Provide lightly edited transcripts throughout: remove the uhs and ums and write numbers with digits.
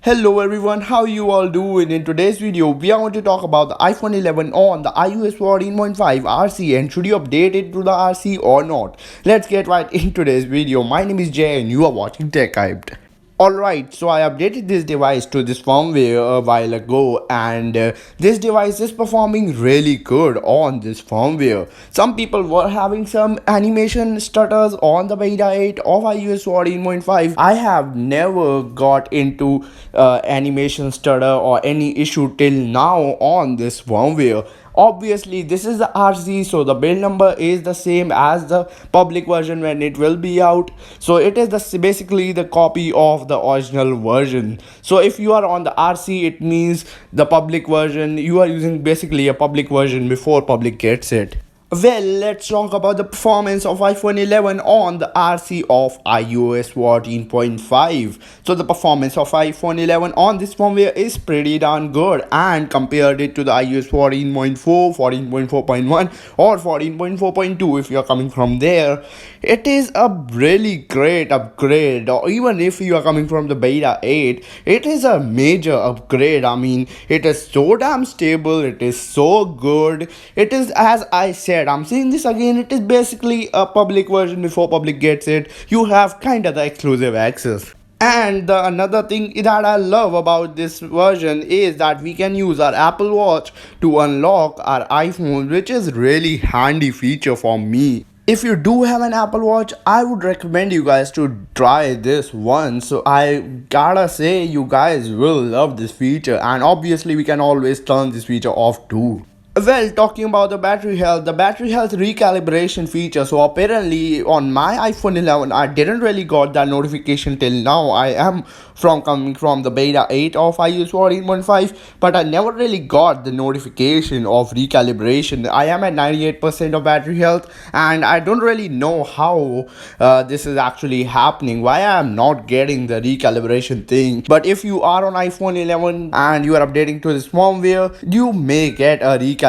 Hello everyone, how you all doing? In today's video, we are going to talk about the iPhone 11 on the iOS 14.5 RC and should you update it to the RC or not? Let's get right into today's video. My name is Jay and you are watching Tech Hyped. Alright, so I updated this device to this firmware a while ago and this device is performing really good on this firmware. Some people were having some animation stutters on the beta 8 of iOS 14.5. I have never got into animation stutter or any issue till now on this firmware. Obviously this is the RC, so the build number is the same as the public version when it will be out, so it is basically the copy of the original version. So if you are on the RC, it means the public version, you are using basically a public version before public gets it. Well, let's talk about the performance of iPhone 11 on the RC of iOS 14.5. So the performance of iPhone 11 on this firmware is pretty darn good, and compared it to the iOS 14.4, 14.4.1 or 14.4.2 if you are coming from there, it is a really great upgrade. Or even if you are coming from the beta 8, it is a major upgrade. I mean, it is so damn stable, it is so good. It is, as I said, I'm saying this again, it is basically a public version before public gets it. You have kind of the exclusive access. And the another thing that I love about this version is that we can use our Apple Watch to unlock our iPhone, which is really handy feature for me. If you do have an Apple Watch, I would recommend you guys to try this one. So I gotta say, you guys will love this feature, and obviously we can always turn this feature off too. Well, talking about the battery health recalibration feature. So apparently on my iPhone 11, I didn't really got that notification till now. I am coming from the beta 8 of iOS 14.5, but I never really got the notification of recalibration. I am at 98% of battery health, and I don't really know how this is actually happening. Why I am not getting the recalibration thing. But if you are on iPhone 11 and you are updating to this firmware, you may get a recalibration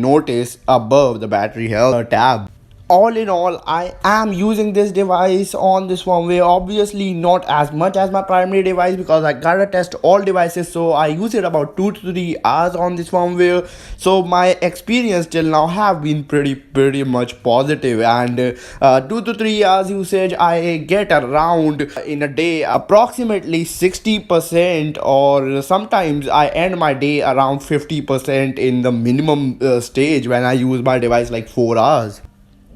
notice above the battery health tab. All in all, I am using this device on this firmware, obviously not as much as my primary device because I gotta test all devices, so I use it about 2 to 3 hours on this firmware. So my experience till now have been pretty much positive, and 2 to 3 hours usage, I get around in a day approximately 60%, or sometimes I end my day around 50% in the minimum stage when I use my device like 4 hours.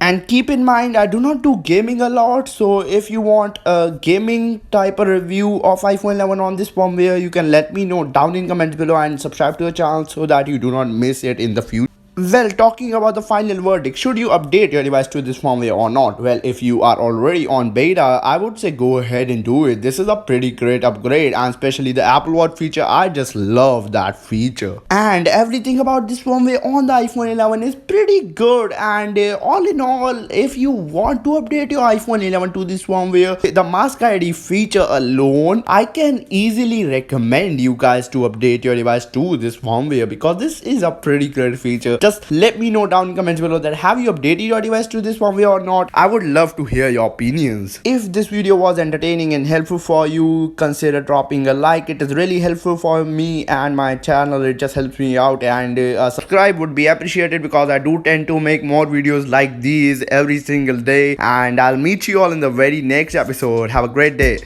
And keep in mind, I do not do gaming a lot, so if you want a gaming type of review of iPhone 11 on this firmware, you can let me know down in comments below and subscribe to the channel so that you do not miss it in the future. Well, talking about the final verdict, should you update your device to this firmware or not? Well, if you are already on beta, I would say go ahead and do it. This is a pretty great upgrade, and especially the Apple Watch feature, I just love that feature. And everything about this firmware on the iPhone 11 is pretty good, and all in all, if you want to update your iPhone 11 to this firmware, the Mask ID feature alone, I can easily recommend you guys to update your device to this firmware because this is a pretty great feature. Just let me know down in comments below that have you updated your device to this firmware or not. I would love to hear your opinions. If this video was entertaining and helpful for you, consider dropping a like. It is really helpful for me and my channel. It just helps me out, and subscribe would be appreciated because I do tend to make more videos like these every single day, and I'll meet you all in the very next episode. Have a great day.